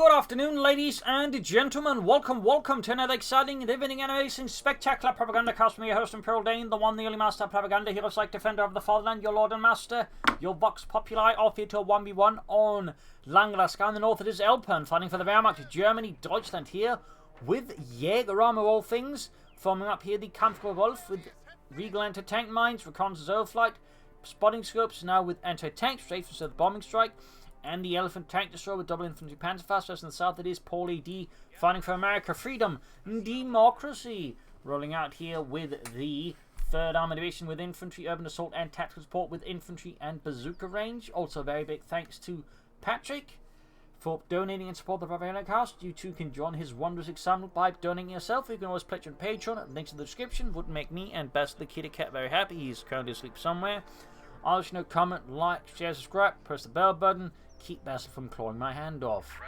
Good afternoon, ladies and gentlemen. Welcome to another exciting, riveting, and amazing, spectacular Propagandacast from your host, Paul.A.D, the one, the only master of propaganda, hero's like defender of the fatherland, your lord and master, your vox populi, off here to a 1v1 on Langraskaya. In the north, it is Elpern, fighting for the Wehrmacht, Germany, Deutschland here, with Jaeger, Armour, all things. Forming up here, the Kampfgruppe Wolf, with Regal anti-tank mines, reconnaissance overflight, spotting scopes, now with anti-tank, straight for the bombing strike, and the Elephant tank destroyer with double infantry Panzerfaust. In the south, it is Paul.A.D fighting for America, freedom, democracy. Rolling out here with the 3rd Armored Division with infantry, urban assault, and tactical support with infantry and bazooka range. Also, very big thanks to Patrick for donating and support the Propagandacast. You too can join his wondrous example by donating yourself. You can always pledge on Patreon. Links in the description. Would make me and Best the Kitty Cat very happy. He's currently asleep somewhere. I'll just comment, like, share, subscribe, press the bell button. Keep Basil from clawing my hand off.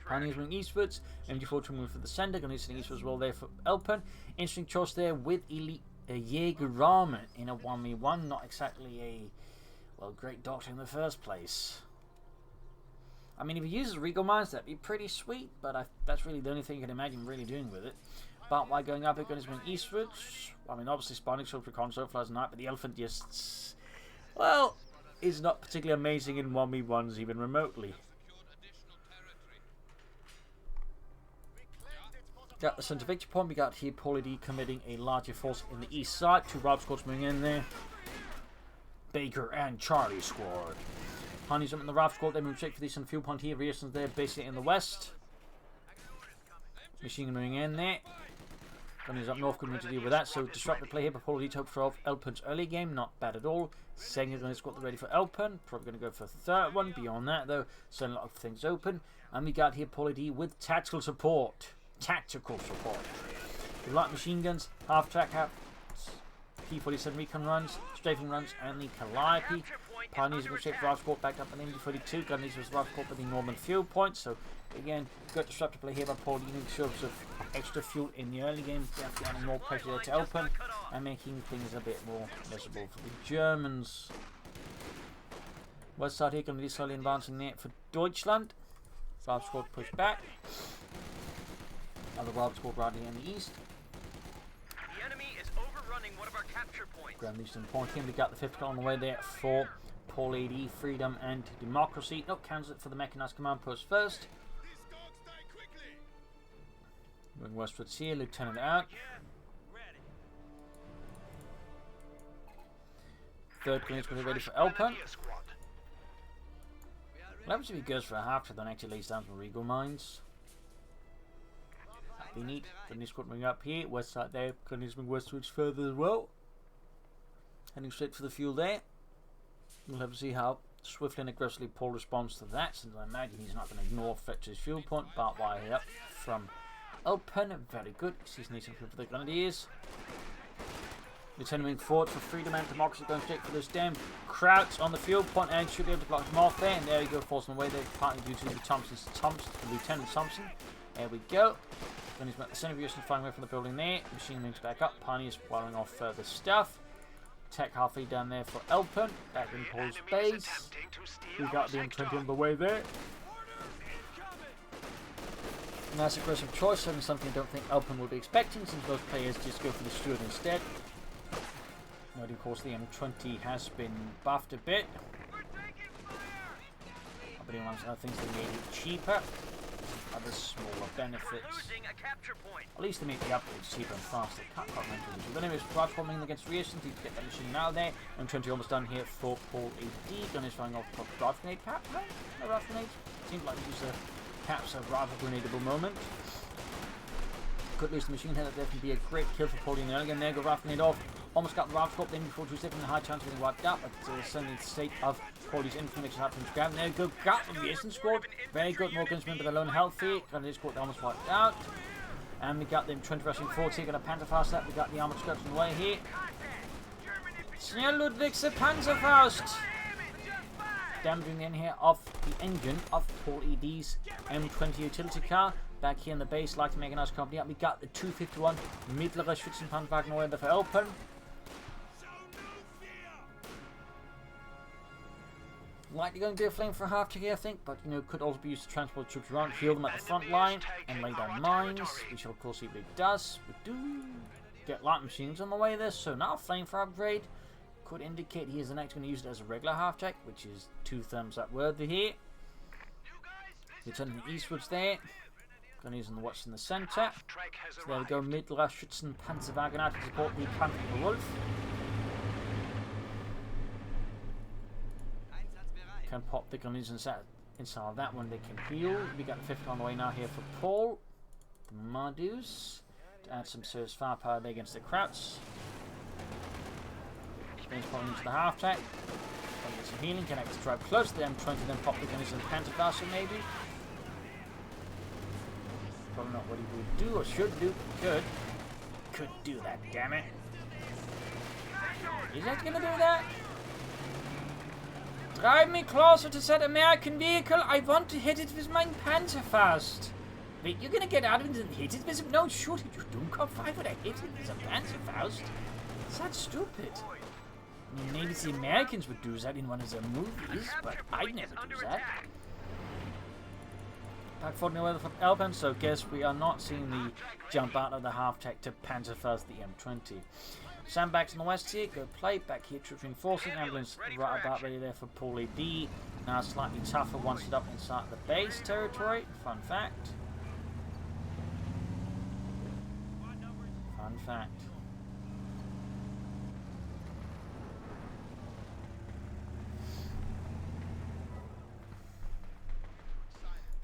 Pioneers moving eastwards. MG4 to move for the center. Going to sitting eastwards as well there for Elpern. Interesting choice there with elite Jaeger Armour in a 1v1. Not exactly a great doctor in the first place. I mean, if he uses Regal mines, that'd be pretty sweet. But that's really the only thing you can imagine really doing with it. But while going up, it goes moving eastwards. I mean, obviously spawning so for console flies night, but the elephant just, well, is not particularly amazing in 1v1s even remotely. Got the centre victory point. We got here Paul.A.D committing a larger force in the east side. 2 Rob squads moving in there. Baker and Charlie squad. Honey's up in the Rob squad. They move straight for this on fuel point here. Rearson's there basically in the west. Machine gun moving in there. Gunny's up north, couldn't to deal with that, so disruptive play here by Paul.A.D to hope for Elpern's early game, not bad at all. Second gun is got ready for Elpern, probably going to go for a third one. Beyond that though, so a lot of things open. And we got here Paul.A.D with tactical support. The light machine guns, half track, half P-47 recon runs, strafing runs, and the Calliope. Pioneers are going to check Rob squad back up in MG42. Gunnies was Rob squad with the Northern fuel point, so again, good disruptive play here by Paul.A.D in terms of extra fuel in the early game, definitely adding more pressure there to Elpern and making things a bit more miserable for the Germans. West side here going to be slowly advancing there for Deutschland. Rob squad push back. Other Rob squad riding in the east. The enemy is overrunning one of our capture points. Grand Eastern point here. We got the 5th gun on the way there for Paul.A.D, freedom and democracy. No, candidate for the mechanized command post first. Moving westwards here, Lieutenant out. 3rd gun is going to be ready for Elpern. What happens if he goes for a half then actually lays down some Regal mines? That'd be neat. Gunny squad moving up here, west side there. Gunny's moving westwards further as well. Heading straight for the fuel there. We'll have to see how swiftly and aggressively Paul responds to that, since I imagine he's not going to ignore Fletcher's fuel point. Barbed wire here from Elpern, very good. He's needing for the Grenadiers. Lieutenant moving forward for freedom and democracy, going straight for those damn krauts on the fuel point and should be able to block them off there. And there we go, forcing away there, partly due to the Lieutenant Thompson. There we go. Then he's met the center of Houston, flying away from the building there. Machine moves back up. Pioneers firing off further stuff. Tech halfway down there for Elpern. Back in Paul's base. We got the M20 on the way there. Nice aggressive choice, certainly something I don't think Elpern will be expecting, since most players just go for the Stuart instead. Note, of course, the M20 has been buffed a bit. But he wants other things that made it cheaper. Other smaller benefits. At least they make the upgrades cheaper and faster. Can't quite remember which. But anyways, Raj bombing against Rearson to get that machine out there. M20 almost done here for Paul.A.D. Gun is firing off the Raj grenade cap. No Raj grenade. Seems like he used a caps a rather grenadable moment. Could lose the machine head. That can be a great kill for Paul.A.D. in the early game. There go Raf grenade off. Almost got the Raf squad then before 2 seconds. A high chance of getting wiped out. But certainly the state of Paul.A.D's infantry makes it happen to grab. There go got the Rearson squad. Very good. More gunsmen with their lone health here. Got his squad almost wiped out. And we got them 20 rushing forward here. Got a Panzerfaust that. We got the armored scouts on the way here. Schnell Ludwig's Panzerfaust. Damaging the end here of the engine of Paul.A.D's M20 utility car. Back here in the base, like to make a nice company up. We got the 251 Mittlere Schützenpanzerwagen away there for Elpern. Likely going to be a flame for a half-tick here, I think, but you know, could also be used to transport troops around, heal them at the front line, and lay down mines. We shall of course see what it does. We do get light machines on the way there, so now a flame for upgrade. Could indicate he is the next going to use it as a regular half-tick, which is 2 thumbs up worthy here. We're turning the eastwards there. Going to use what's in the centre. So there we go, Mittlerer Schützen Panzerwagen to support the Kampf of the Wolf. Can pop the guns inside of that one, they can heal. We got the 5th on the way now here for Paul. The Mardus. To add some serious firepower there against the Krauts. Then popping into the half-track. Trying to get some healing, can actually drive close to them, trying to then pop the guns in the Panzerfaster maybe. Probably not what he would do or should do. Could do that, damn it. Is that gonna do that? Drive me closer to that American vehicle. I want to hit it with my Panzerfaust. Wait, you're gonna get out of it and hit it with it? No, shoot it, you Dummkopf. Why would I hit it with a Panzerfaust? That's stupid. I mean, maybe the Americans would do that in one of their movies, but I'd never do that. Back 40 away from Elpern, so guess we are not seeing the jump out of the half-tech to Panzerfaust the M20. Sandbags on the west here, go play, back here troops reinforcing, ambulance right about ready there for Paul.A.D. Now slightly tougher once it's up inside the base territory, fun fact. Fun fact.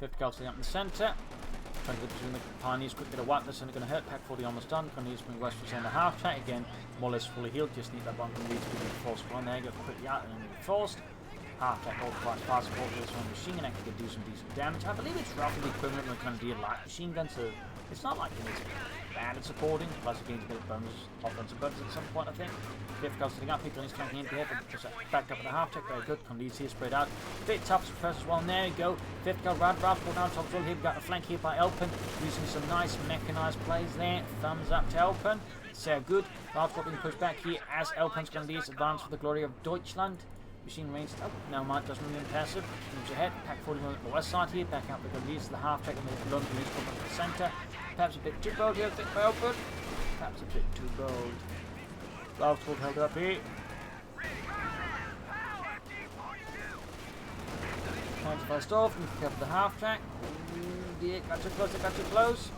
Fifth goal sitting up in the centre. Trying to get between the pioneers, quick get a wipe this, and they're going to hurt. Pack 40 almost done. Pioneers moving west for the half track again. More or less fully healed. Just need that one from lead to be forced on there. Go quickly out and then forced. Half track all quite fast. Support this one machine gun actually could do some decent damage. I believe it's roughly the equivalent of a kind of deal light machine gun, so it's not like it's bad at supporting. Plus it gains a bit of bonus, offensive bonus at some point, I think. Fifth goal sitting up. People is flanking in here, but just backed up at the half track. Very good. Condi's here spread out. Bit tough first as well. And there we go. Fifth goal, Rad Ralph down top as well here. We've got a flank here by Elpern. Using some nice mechanized plays there. Thumbs up to Elpern. So good. Ralph being pushed back here as Elpern's going to be advance for the glory of Deutschland. Machine remains up. Now Mike doesn't remain passive. Moves ahead. Pack 40 on the west side here. Back out the Gondis. The half track and the London is up in the centre. Perhaps a bit too bold here, I think, by Elpern. Perhaps a bit too bold. Ralph's will held up here. Time to first off. We can cover the half track. Yeah, got too close. Got too close.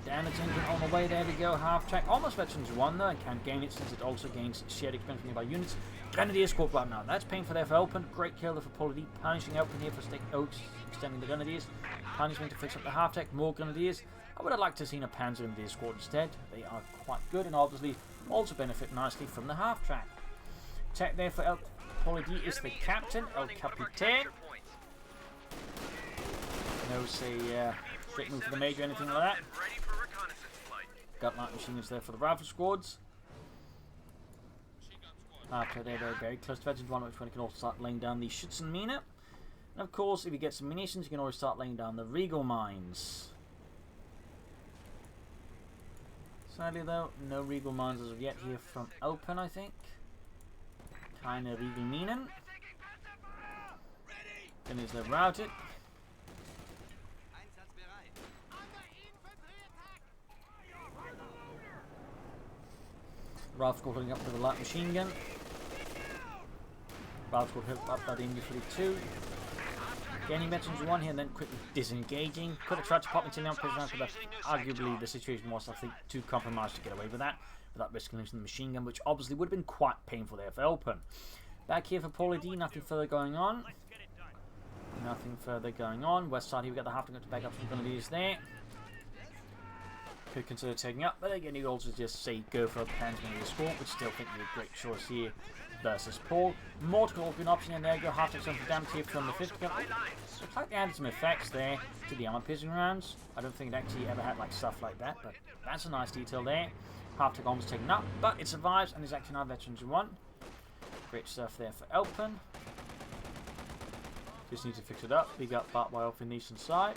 Damage engine on the way. There we go. Half track. Almost Veterans 1 though. And can't gain it since it also gains shared experience from nearby units. Grenadiers caught right now. That's painful there for Elpern. Great kill there for Paul.A.D. Punishing Elpern here for extending the Grenadiers. Punishment to fix up the half track. More Grenadiers. I would have liked to have seen a Panzer Grenadier squad instead. They are quite good and obviously also benefit nicely from the half track. Tech there for Paul.A.D. is the captain, El Capitaine. No say straight move for the major, anything like that. Got light machine guns there for the rifle squads. After they're very close to Veterans 1, which one can also start laying down the Schützenmine. And of course, if you get some munitions, you can always start laying down the Regal mines. Sadly though, no Regal mines as of yet here from Elpern, I think. Keine Regal Minen. Then is they're routed. Ralph's got holding up with a light machine gun. Ralph's got hooked up by the MU-42. Gaining Veterans 1 here and then quickly disengaging. Could have tried to pop into the prison, but arguably the situation was, I think, too compromised to get away with that without risking losing the machine gun, which obviously would have been quite painful there for Elpern. Back here for Paul.A.D, nothing further going on. Nothing further going on. West side here, we got the half to back up some Grenadiers there. Could consider taking up, but again, you also just say go for a Panzer score, which still think would be a great choice here versus Paul. Mortar will be an option, and there you go, half to some damage here from the 5th gun. Looks like they added some effects there to the armor piercing rounds. I don't think it actually ever had like stuff like that, but that's a nice detail there. Half to almost taken up, but it survives and is actually now Veterans 1. Great stuff there for Elpern. Just need to fix it up. Big up barbed wire off in the eastern side.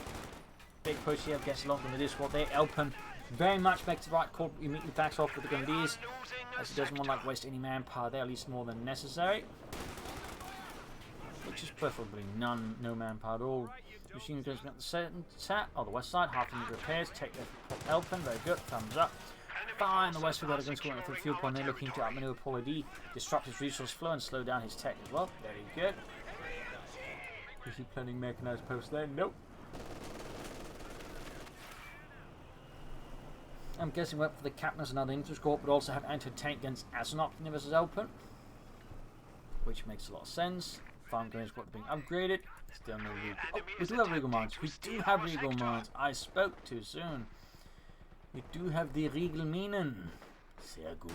Big push here, gets along with this squad there. Elpern very much makes the right call. Immediately backs off with the Grenadiers, as he doesn't want to waste any manpower there, at least more than necessary. which is preferably none, no manpower at all. Machine guns at the centre, or the west side, half the repairs, take the Elpern, very good, thumbs up. Fine, the west we've got a gun squad with the fuel point, they're looking to outmaneuver Paul.A.D, disrupt his resource flow and slow down his tech as well, very good. Is he planning mechanized post there? Nope. I'm guessing went for the captain as another interscore, but also have anti-tank guns as an option versus Elpern, which makes a lot of sense. Farm gun squad being upgraded. Still no Regal. Oh, we do have Regal mines. We do have Regal mines. I spoke too soon. We do have the Regal Minen. Sehr good.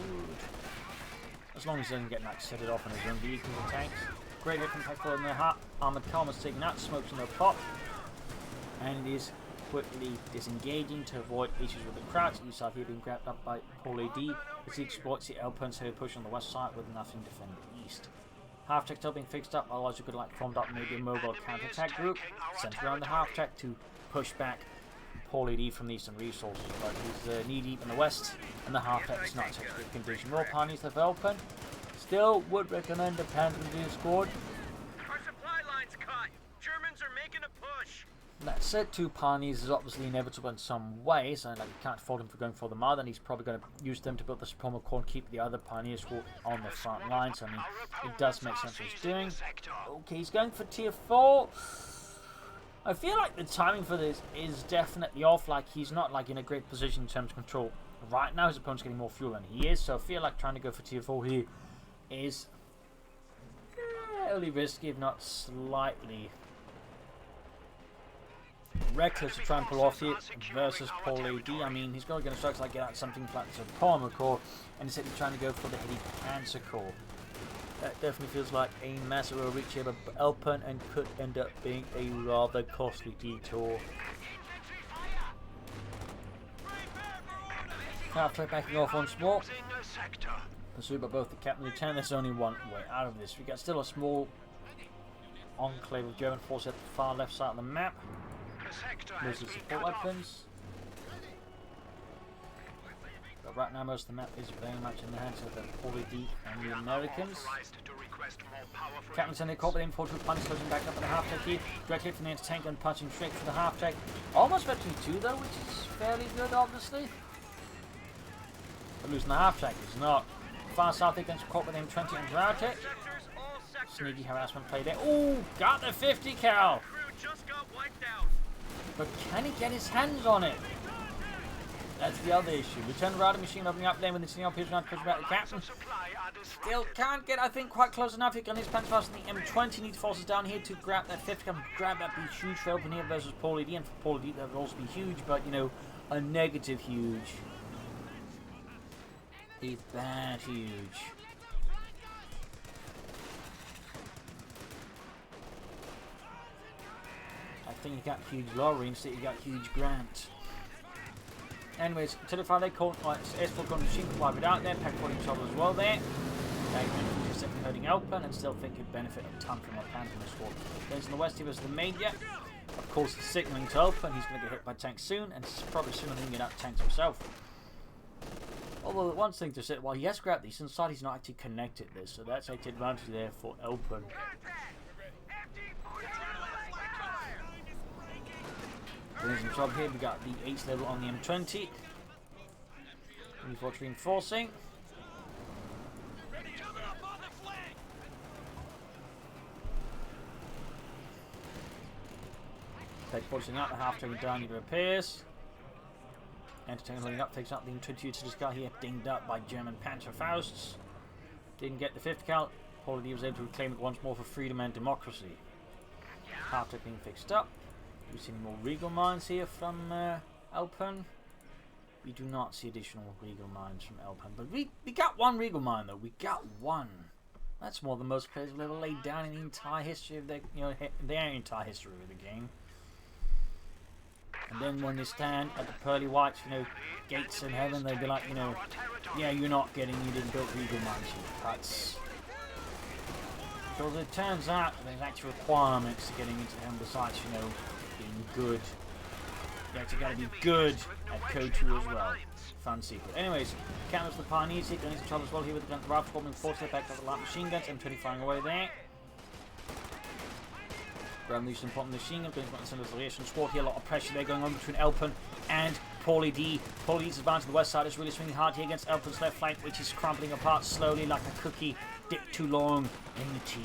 As long as he doesn't get like set it off on his own vehicles and tanks. Great hit impact for in their heart. Armored column is taken out, smokes in their pop, and is quickly disengaging to avoid issues with the crowds. You saw here being grabbed up by Paul.A.D as he exploits the Elpern's heavy push on the west side with nothing to defend the east. Half-tech still being fixed up, otherwise you could like formed up maybe a mobile counter-attack group sent around the half-tech to push back Paul.A.D from the eastern resources, but he's knee-deep in the west and the half-tech is not in good condition. More pioneers of Elpern. Still would recommend a Panzer squad. Our supply line's cut. Germans are making a push. That said, 2 pioneers is obviously inevitable in some way, so like you can't fault him for going for them either, and he's probably going to use them to build the Supremo Corps and keep the other pioneer squad on the front line, so I mean, it does make sense what he's doing. Okay, he's going for tier 4. I feel like the timing for this is definitely off, like he's not like in a great position in terms of control. Right now his opponent's getting more fuel than he is, so I feel like trying to go for tier 4 here is fairly risky, if not slightly reckless to try and pull off here versus Paul.A.D. I mean, he's going to strike like get out something like the Armour core, and instead he's trying to go for the heavy Panzer core. That definitely feels like a massive overreach here by Elpern and could end up being a rather costly detour. Half-tech backing off once more. Pursued by both the captain and lieutenant. There's only one way out of this. We got still a small enclave of German forces at the far left side of the map. Mostly support weapons. But right now most of the map is very much in the hands of the Paul.A.D and the Americans. Captain sending a call with info to punch, closing back up at the half-tech here. Direct hit from the anti-tank gun, punching straight for the half-tech. Almost betting 2 though, which is fairly good obviously. But losing the half-tech is not. Far south against caught with M20 and Routek. Sneaky harassment play there. Ooh, got the 50 cal. But can he get his hands on it? That's the other issue. Lieutenant Router machine opening up lane with the senior pigeon out pushing back the captain. Still can't get, I think, quite close enough. He can his pants fast in the M20. Needs forces down here to grab that 50 cal. Grab that be huge for Elpern here versus Paul.A.D. And for Paul.A.D. that would also be huge, but you know, a negative huge. A bad huge. I think you got huge lorry instead you got huge Grant. Anyways, until if they caught S4 gun machine wipe it out there, pack for each other as well there. Jaeger just hurting Elpern and still think he'd benefit a ton from a Panther squad. There's in the west, he was the Major. Of course, he's signaling to Elpern, he's going to get hit by tanks soon, and probably sooner than he can get out tanks himself. Although, one thing to say, while he has grabbed these inside, he's not actually connected this, so that's actually advantage there for Elpern. Doing some job here, we got the 8th level on the M20. Before reinforcing. Take forcing out the half-turn down, he repairs. Entertainment holding up, takes out the M22 to this guy here, dinged up by German Panzerfausts. Didn't get the 5th cal. Paul.A.D was able to reclaim it once more for freedom and democracy. Half-tech being fixed up. We've seen more Regal mines here from Elpern. We do not see additional Regal mines from Elpern, but we got one Regal mine though. We got one. That's more than most players will ever lay down in the entire history of their, their entire history of the game. And then when they stand at the pearly whites, gates in heaven, they'd be like, yeah, you're not getting, you didn't build Regal mines here. That's because it turns out there's actual requirements to getting into heaven besides, being good. You actually got to be good at COH2 as well. Fun secret. Anyways, counters the pioneers here, going into trouble as well here with the gun rifle forming 4 step back of the light machine guns, M20 firing away there. Revolution important machine gun, going to the isolation squad here. A lot of pressure there going on between Elpern and Paul.A.D. Paul.A.D's advance to the west side is really swinging hard here against Elpern's left flank, which is crumbling apart slowly like a cookie dipped too long in the tea.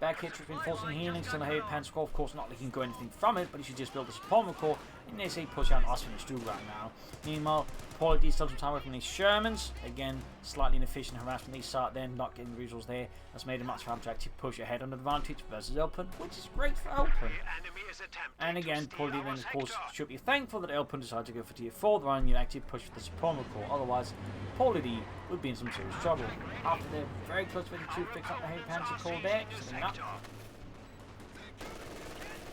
Back hits reinforcing healing, still a heavy pan score, of course not looking to go anything from it, but he should just build the support core, and they say push out us finish do right now. Meanwhile, Paul.A.D still some time working these Shermans, again, slightly inefficient harassment, they start then not getting the results there, that's made a much harder to actually push ahead on advantage versus Elpern, which is great for Elpern. And again, Paul.A.D then of course should be thankful that Elpern decided to go for tier 4, the one you actually push for the support core, otherwise Paul.A.D would be in some serious trouble. After they're very close to the 2 fix up the heavy pans of Paul there, just up.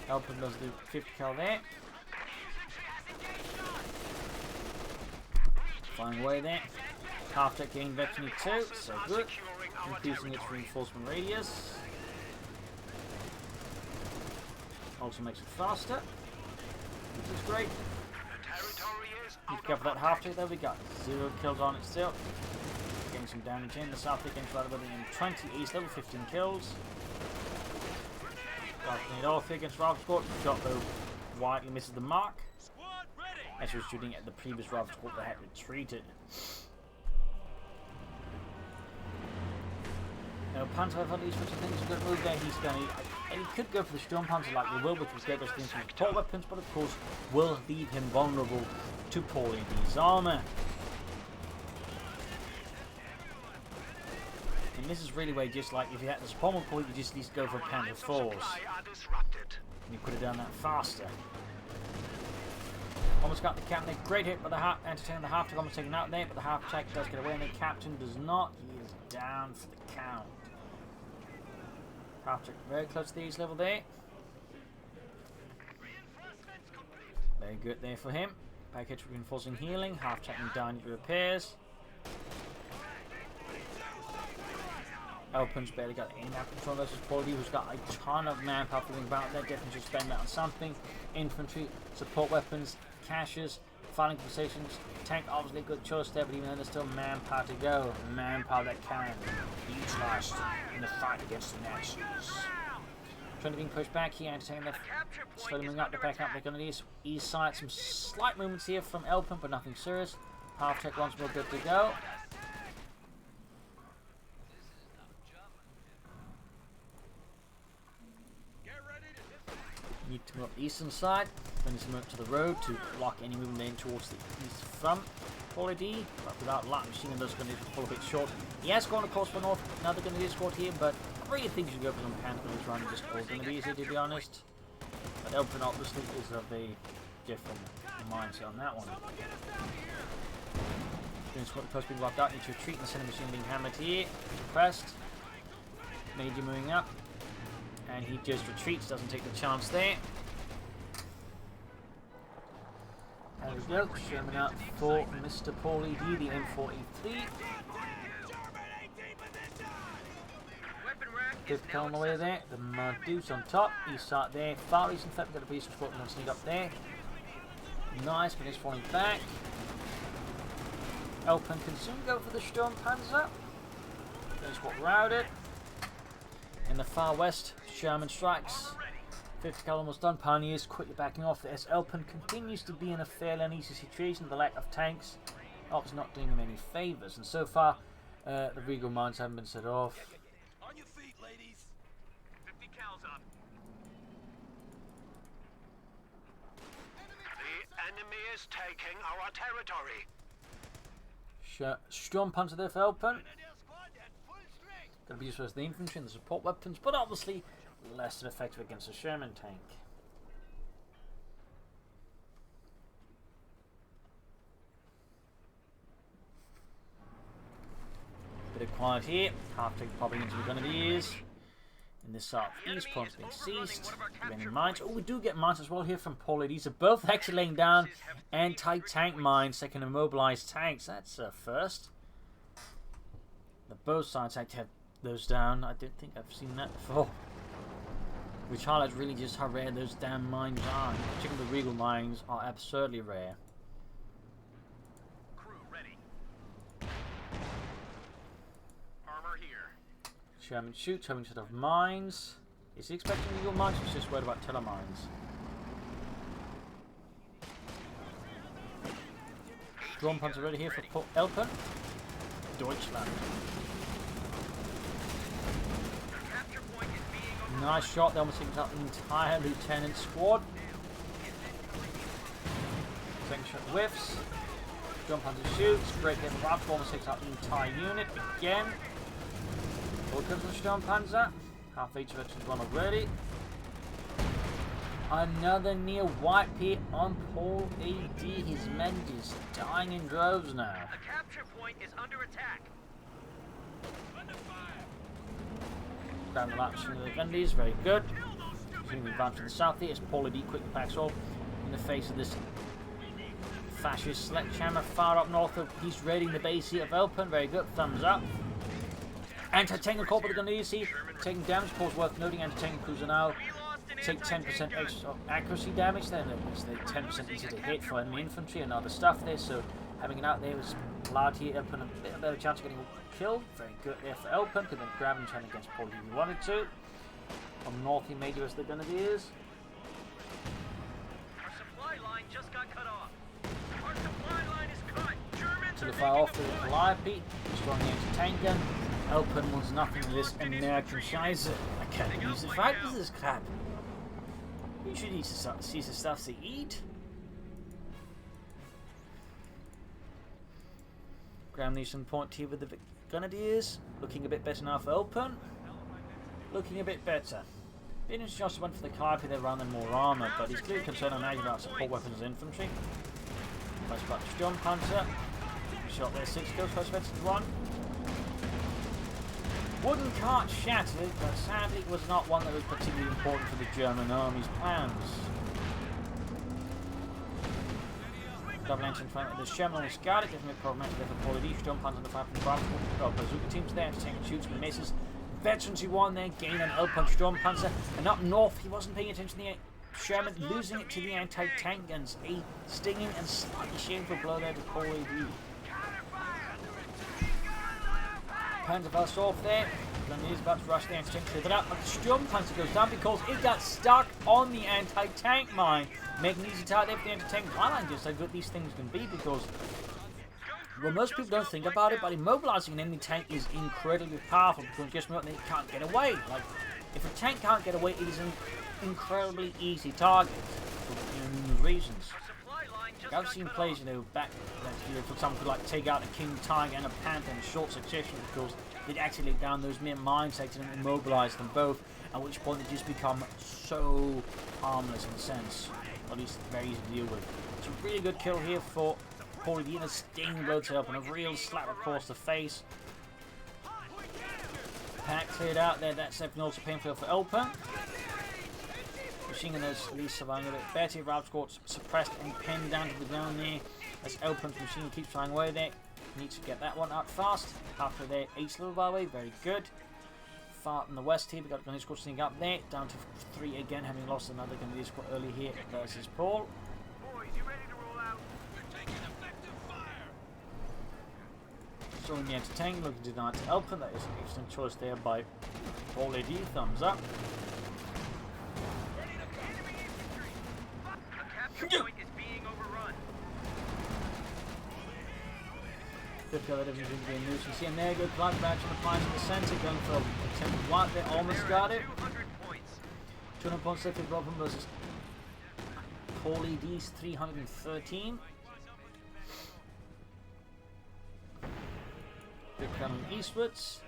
Elpern does the 50 cal there. Flying away there. Half tech gain veteran 2, so good. Increasing its reinforcement radius. Also makes it faster, which is great. Need to go for that half tech, there we go. 0 kills on it still. Getting some damage in. The south tech gains right building in 20 east, level 15 kills. Darkening it off against Rival Squad. Shot though widely misses the mark. As she was shooting at the previous Rival Squad that had retreated. Now Panzer at least, which I think is a good move there. He's going to, and he could go for the Storm Panzer like we will, which will get us into some support weapons, but of course will leave him vulnerable to Paul.A.D's armor. And this is really where just like if you had the support point, you just need to go for Panzer 4s. And you could have done that faster. Almost got the captain. Great hit by the half, entertaining the half tech almost taken out there, but the half tech does get away, and the captain does not. He is down for the count. Half tech very close to the east level there. Very good there for him. Back hit reinforcing healing. Half teching down into repairs. Elpern's barely got any map control versus Paul.A.D, who's got a ton of manpower floating about there. Definitely should spend that on something. Infantry, support weapons, caches, fighting positions. Tank obviously a good choice there, but even then there's still manpower to go. Manpower that can be utilized in the fight against the Nazis. Trying to be pushed back here, entertaining the slowly moving up the back up. They're going to the east side. Some slight movements here from Elpern, but nothing serious. Half tech once more good to go. Need to move up the eastern side, then need to move to the road to block any movement lane towards the east from Paul.A.D, but without light machine gun, those are going to pull a bit short. He has gone, of course, for north, now they're going to do squad here, but I really think you should go for some pants when he's running, just all going to be easy, to be honest. But Elpern obviously is of a different mindset on that one. Doing squad close being blocked out, need to retreat, and the center machine being hammered here, pressed. Major moving up. And he just retreats, doesn't take the chance there. There we go, Sherman out for Mr. Paul.A.D, the M4A3. Good kill on the way there. The Deuce on top, east side there. Far east and fact, got a piece of support and sneak up there. Nice, finish falling back. Elpern can soon go for the Sturm Panzer. There's what routed. In the far west, Sherman strikes. 50 cal almost done. Pioneers quickly backing off as Elpern continues to be in a fairly uneasy situation. The lack of tanks obviously not doing him any favours. And so far, the Regal mines haven't been set off. On your feet, ladies. 50 cals up. The enemy is taking our territory. Storm Panzer there for Elpern. Going to be used as the infantry and the support weapons, but obviously less than effective against a Sherman tank. Bit of quiet here. Half take popping into the grenadiers. In the southeast, points being seized. Getting mines. Oh, we do get mines as well here from Paul.A.D. So both actually laying down anti-tank mines that can immobilize tanks. That's a first. The both sides actually have those down. I don't think I've seen that before. Which highlights really just how rare those damn mines are. Particularly the Regal mines are absurdly rare. Crew ready. Armor here. Sherman shoots, having set off mines. Is he expecting Eagle mines or is he just worried about telemines? Drone punts are ready here for Elpern. Deutschland. Nice shot. They almost takes out the entire lieutenant squad. Second shot whiffs. Drone punter shoots. Great hit. Raptor almost takes out the entire unit again. Both comes from Sturmpanzer. Half each of it is one already. Another near white pit on Paul.A.D. His men just dying in droves now. The capture point is under attack. Grab the laps from the Gundys, very good. Continuing advance to the south here as Paul.A.D. quickly backs off in the face of this fascist sledgehammer far up north. He's raiding the base here of Elpern, very good, thumbs up. Anti-tank caught by the Gundys here, taking damage, pause worth noting. Anti-tank cruiser now take 10% extra accuracy damage there, and it makes the 10% easier to hit for enemy infantry and other stuff there, so having it out there was allowed here Elpern a bit of a better chance of getting killed. Very good there for Elpern, could then grab and turn against Paul if he wanted to. From north he made us the Grenadiers. Our supply line just got cut off. Our supply line is cut. Germans To the are fire off making the Calliope, destroying the anti-tank gun. Elpern wants nothing of this American Scheiße. I can't use the fight with this crap. You should eat see the stuff they eat. Graham needs some point here with the Grenadiers. Looking a bit better now for Elpern. Looking a bit better. Been just went for the Calliope there rather than more armour, but he's clearly concerned on how about support weapons as infantry. Nice back to Sturmpanzer. Shot there, 6 kills, first offensive 1. Wooden cart shattered, but sadly it was not one that was particularly important for the German army's plans. Double engine front of the Sherman and Scarlet, giving it problematic there for Paul.A.D. Sturmpanzer on the fire from the bazooka teams there, taking shoots and misses. Veterans who won there, gain on Elpern Sturmpanzer, and up north he wasn't paying attention to the Sherman, losing it to the anti-tank guns. A stinging and slightly shameful blow there to Paul.A.D. Panzer off there. Grenadiers about to rush the anti-tank to it up, but the Sturmpanzer goes down because it got stuck on the anti-tank mine, making it easy target for the anti-tank line. Just how good these things can be, because well, most people don't think about it, but immobilizing an enemy tank is incredibly powerful because just they can't get away. Like, if a tank can't get away, it is an incredibly easy target for numerous reasons. I've seen players, back, for example, could like take out a King Tiger and a Panther in short succession because they'd actually lay down those mere mine sectors and immobilize them both, at which point they just become so harmless in a sense, or at least very easy to deal with. It's a really good kill here for Paul.A.D. and a stinging blow to Elpern, a real slap across the face. Pack cleared out there, that's definitely also painful for Elpern. Machine gunners at least surviving a bit better. Route squads suppressed and pinned down to the ground there as Elpern's machine keeps flying away there. Needs to get that one out fast. After their ace level, by the way, very good. Far in the west here, we got Grenadier squad sneaking up there, down to 3 again, having lost another Grenadier squad early here versus Paul. Boys, you ready to roll out? We're taking effective fire. Throwing the anti-tank, looking to deny to Elpern. That is an excellent choice there by Paul.A.D. Thumbs up. The capture point is being overrun. Good go, that everything's going to be a nuisance. See, and there you go, Clark badge on the flying in the centre, going for attempted white there, almost got it. 200 points. 200 points left for Robin versus Paul.A.D.'s 313. Big cannon eastwards.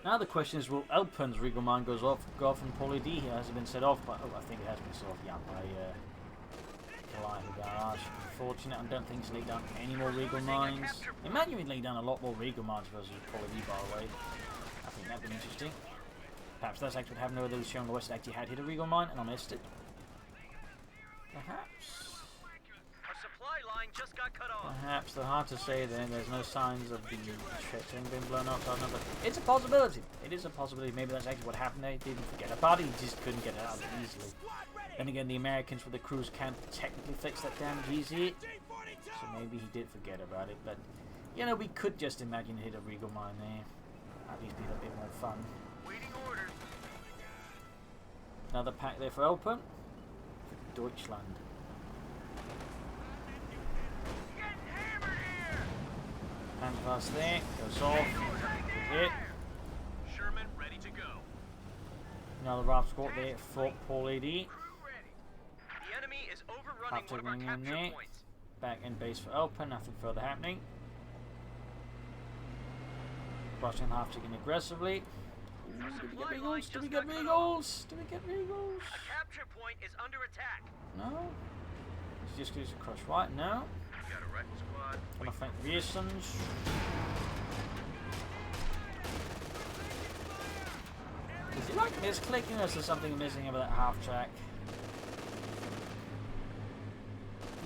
Now the question is, will Elpern's Regal Mine go off and Paul.A.D. here? Has it been set off by... Oh, I think it has been set off, yeah, by Calliope Garage. Unfortunate, I don't think he's laid down any more Regal Mines. Imagine he'd laid down a lot more Regal Mines versus Paul.A.D. by the way. I think that'd be interesting. Perhaps that's actually what happened over those shown on the west actually had hit a Regal Mine and I missed it. Perhaps. Our supply line just got cut off. Perhaps, they're hard to say then. There's no signs of the thing being blown up, so I don't know, but it's a possibility. It is a possibility. Maybe that's actually what happened there. He didn't forget about it, he just couldn't get it out easily. Then again, the Americans with the crews can't technically fix that damage easy. So maybe he did forget about it, but You know, we could just imagine hit a Regal mine there. At least be a bit more fun. Waiting orders. Another pack there for Elpern. For Deutschland. Getting hammered here. Hand pass there. Goes off. Good hit. Sherman ready to go. Another RAF squad there for Paul.A.D. Crew ready. The enemy is overrunning After one of our going in capture there. points. Back in base for Elpern. Nothing further happening. Russian half taking aggressively. Ooh, do we get Regals? Do we get Regals? Do we get Regals? A capture point is under attack. No. It's just goes across right now. Got a wrecking squad. Gonna flank the Reasons. Is he like misclicking or is there something missing about that half track?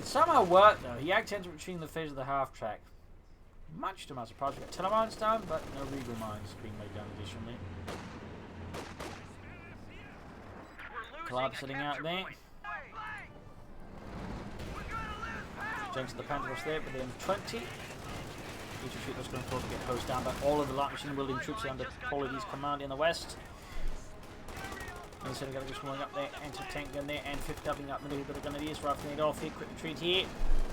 It somehow worked though. He accidentally retrieved the phase of the half track. Much to my surprise, we got telemines down, but no Regal mines being made down additionally. Collab sitting out there. James the Panthers there with the M20. Each shooter's going forward to get hosed down by all of the light machine wielding troops under Paul.A.D's command in the west. And instead of just going up there, anti-tank gun there, and fifth doubling up middle, but the Grenadiers rifling it off here. Quick retreat here.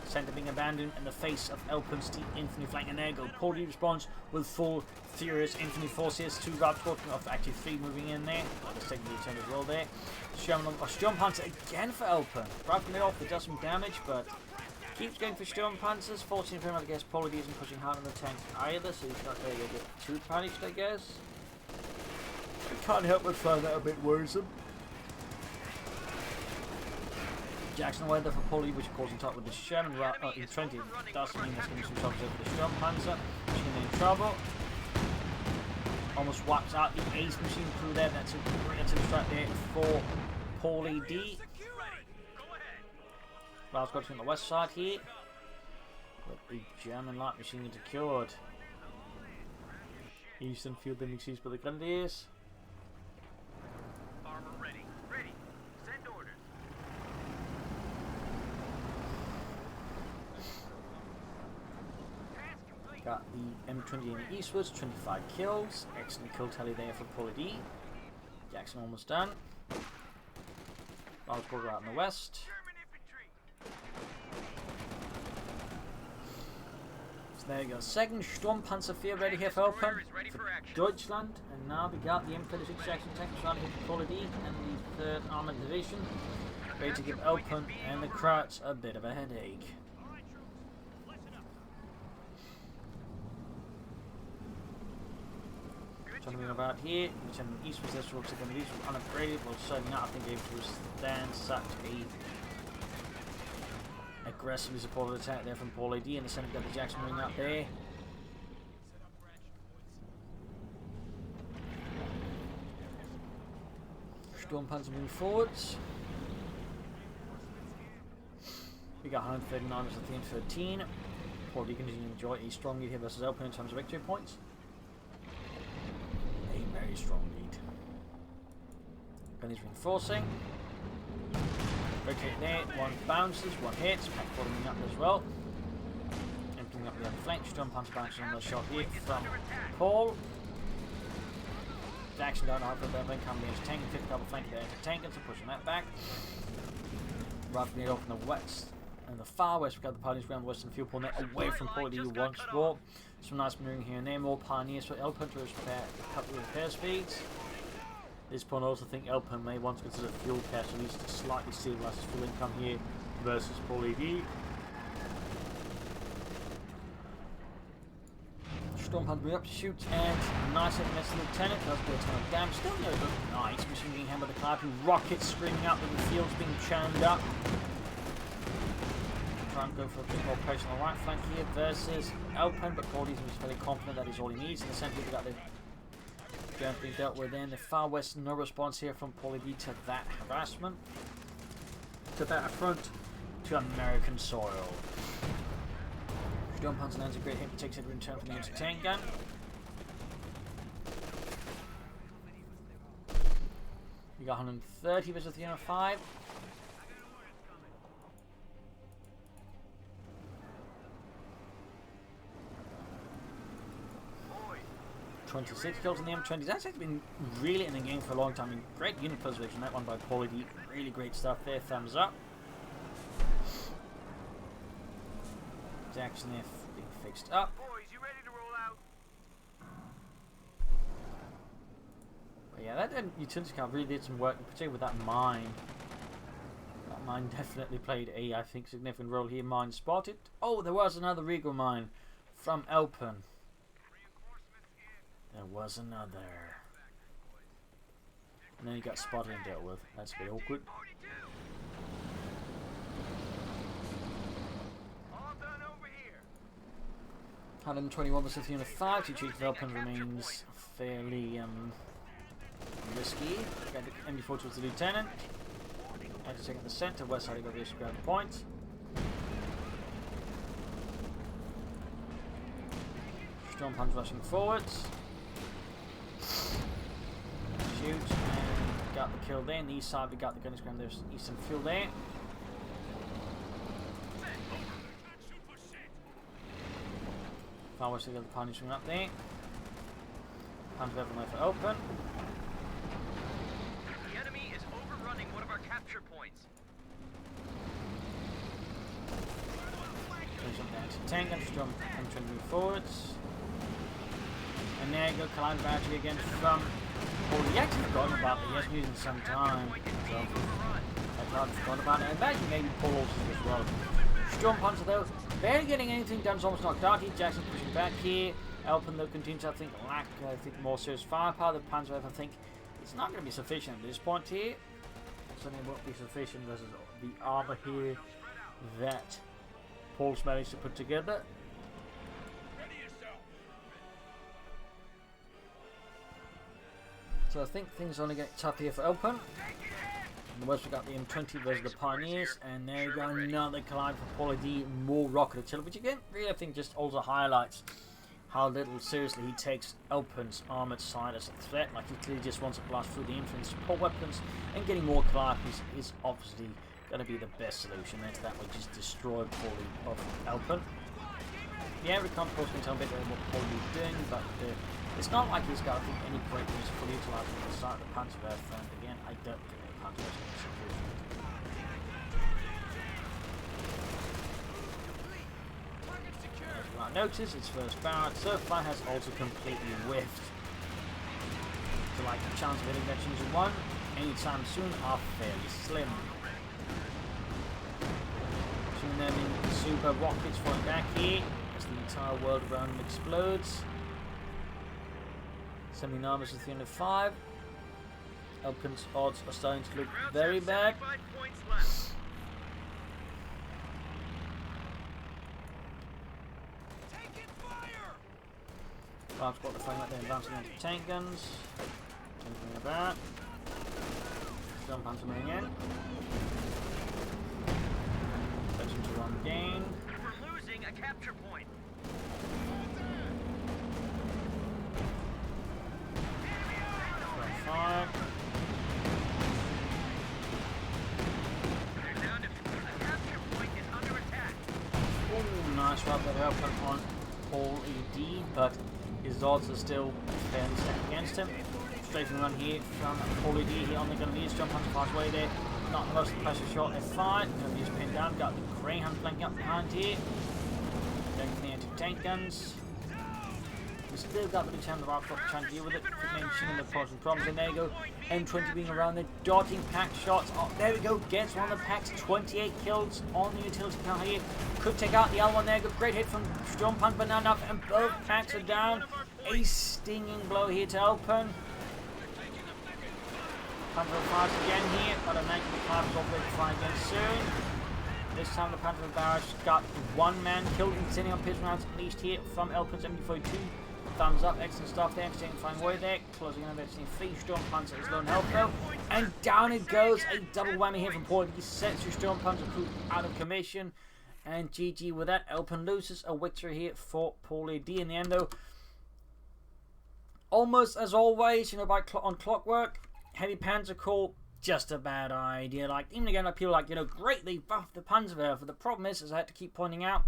Centre being abandoned in the face of Elpern's deep infantry flank, and there go. Paul.A.D responds with full furious infantry forces. 2 RAF squads off, actually 3 moving in there. The second lieutenant as well there. Sturmpanzer again for Elpern. Rifling it off, it does some damage, but keeps going for Sturmpanzers. Forcing him out against Paul.A.D isn't pushing hard on the tanks either, so he's not going to get too panicked, I guess. I can't help but find that a bit worrisome. Jackson away there for Paul.A.D, which of course on top with the Sherman in 20. Does mean there's going to be some trouble for the Sturmpanzer. Machine in trouble. Almost wipes out the Ace machine crew there. That's a brilliant strike there for Paul.A.D. Last got on the west side here. But the German light machine is secured. Eastern field being seized by the Grenadiers. Armour ready. Ready. Send orders. Got the M20 in the eastwards, 25 kills. Excellent kill tally there for Paul.A.D. Jackson almost done. Large border out in the west. So there you go. Second Sturmpanzer 4 ready here for Elpern, for Deutschland. And now we got the M36 Jackson tank right here for Paul.A.D and the 3rd Armored Division. Ready to give Elpern and the Krauts a bit of a headache. Trying to move about here, which on the east was this looks like these were unupgraded, well certainly not I think able to withstand such a aggressively supported attack there from Paul.A.D and the centre got the Jackson ring out there. Sturmpanzer moving forwards. We got 139 versus 13. Paul.A.D continuing to enjoy a strong lead here versus Elpern in terms of victory points. A very strong lead. Penny's reinforcing. Rotate there, 1 bounces, 1 hits, pack bottoming up as well. Emptying up the other flank, Sturmpanzer bounces on the shot here from Paul. Jackson down half of that lane coming against tank, 5th double flank there to tank, and so pushing that back. Roughing it off in the west. And the far west, we've got the Pioneers around the western field pulling it away from Paul.A.D once more. Some nice maneuvering here and there, more Pioneers for Elpern to cut the repair speeds. At this point I also think Elpern may want to consider fuel cache, at least to slightly stabilise his fuel income here versus Paul.A.D. Sturmpanzer moving up to shoot, and nice hit against the lieutenant, does do a ton of damage, still no good. Nice, machine being hammered by the cloud, rockets screaming up with the fields being churned up. Try and go for a bit more pressure on the right flank here versus Elpern, but Paul.A.D is fairly confident that is all he needs. In the centre, we've got the Germans being dealt with in the far west. No response here from Paul.A.D to that harassment, to that affront to American soil. Sturmpanzer lands a great hit, takes it in return from the anti-tank gun. We got 130 versus 305. 26 kills on the M20s. That's actually been really in the game for a long time. I mean, great unit preservation. That one by Paul.A.D. Really great stuff there. Thumbs up. Jackson there being fixed up. Boys, you ready to roll out? But yeah, that utility car really did some work, particularly with that mine. That mine definitely played a, I think, significant role here. Mine spotted. Oh, there was another Regal mine from Elpern. There was another. And then he got spotted and dealt with. That's a bit awkward. All done over here. 121 versus unit 5. To cheat Elpern remains fairly risky. Got the MD4 towards the lieutenant. Had to take at the center. West side, he got the grab the point. Storm Punch rushing forwards. Shoot, and got the kill there. On the east side, we got the gunner's ground. There's eastern field there. Far west, we got the pioneer swing up there. Punch level knife for open. The enemy is overrunning one of our capture points. Jump down to tank and jump and try to move forwards. And there you go, collide battery again from. Oh, he actually forgotten about it. He hasn't used it in some time. So, I've forgotten about it. I imagine maybe Paul also as well. Storm Puncher though, barely getting anything done. It's almost knocked out here. Jackson pushing back here. Elpern though continues to, I think, lack more serious firepower. The Panzer, I think, it's not going to be sufficient at this point here. Certainly won't be sufficient versus the armor here that Paul's managed to put together. So I think things only get tough here for Elpern. On the west we got the M20 versus the Pioneers, and there you go, another collide for Paul.A.D. More rocket artillery, which again, really I think just also highlights how little seriously he takes Elpern's armoured side as a threat. Like he clearly just wants to blast through the infantry support weapons, and getting more collide is obviously going to be the best solution. That's that would just destroy Paul.A.D. of Elpern. Yeah, recon of course can tell a bit about what Paul.A.D. is doing, but it's not like he's got, I think, any point where he's fully utilising the start of the Panzerwerfer, and again, I don't think the Panzerwerfer is sufficient. As you might notice, its first barrage so far has also completely whiffed. So like the chance of hitting that Engine 1 anytime soon are fairly slim. Shooting them in super rockets falling back here as the entire world around them explodes. 79 versus 305. Elpern's odds are starting to look very bad. I've got the frame right there, advancing into tank guns. Anything about. Storm Panzer moving in. Section to run gain. We're losing a capture point. Fire. They're down to a capture point is under attack. Oh, nice right there Elpern on Paul.A.D, but his odds are still fairly stacked against him. Strafing run here from Paul.A.D. here on the Gunneries. Jump on the fast way there. Not the most pressure shot they fired. Gunneries pinned down. Got the Greyhound flanking up behind here. Going for the anti-tank guns. We still got the chance of our trying to deal with it. Mentioning the pros and problems. And there you go. M20 being around there. Dodging pack shots. Oh, there we go. Gets one of the packs. 28 kills on the utility car here. Could take out the other one there. Good great hit from Storm Punch, but not enough. And both packs are down. A stinging blow here to Elpern. Panther fires again here. But a 95 is all ready to fire again soon. This time the Panther Barrage got one man killed and sitting on pit rounds at least here from Elpern 74-2. Thumbs up, excellent stuff there, staying fine way there, closing on everything. 3 Storm Panzer is lone health though, and down it goes, a double whammy here from Paul.A.D. Sets your Storm Panzer crew out of commission, and GG with that. Elpern loses a victory here for Paul.A.D. in the end though. Almost as always, you know, on clockwork, heavy Panzer call, just a bad idea. Like, even again, like people like, you know, great, they buffed the Panzerwerfer. The problem is, as I had to keep pointing out,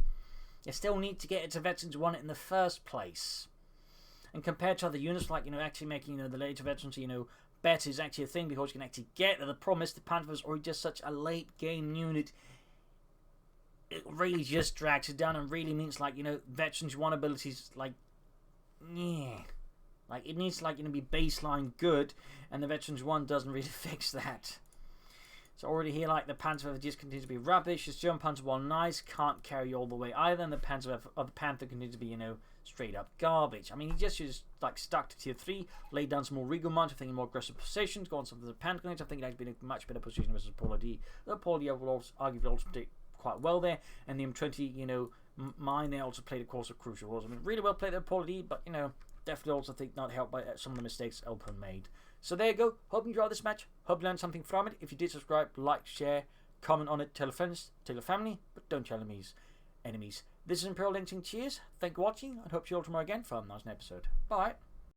you still need to get it to veterans who want it in the first place. And compared to other units, like, actually making, the later veterans, better is actually a thing because you can actually get there. The problem is the Panthers are just such a late game unit. It really just drags it down and really means, like, veterans 1 abilities, like, yeah. Like, it needs to, like, be baseline good, and the veterans 1 doesn't really fix that. So already here, like, the Panther just continues to be rubbish. His German Panzer, while nice, can't carry all the way either, and the Panther continues to be, straight up garbage. I mean, he just like stuck to tier 3, laid down some more regal mounts, thinking more aggressive positions, going some of the Panther grenades. I think he'd be in a much better position versus Paul.A.D. Though Paul.A.D will also, arguably also do quite well there, and the M20, mine there also played, of course, a crucial role. I mean, really well played there, Paul.A.D, but, definitely also think not helped by some of the mistakes Elpern made. So there you go. Hope you enjoyed this match. Hope you learned something from it. If you did, subscribe, like, share, comment on it, tell your friends, tell your family, but don't tell enemies. This is Imperial Lynching. Cheers. Thank you for watching, and hope you all tomorrow again for another episode. Bye.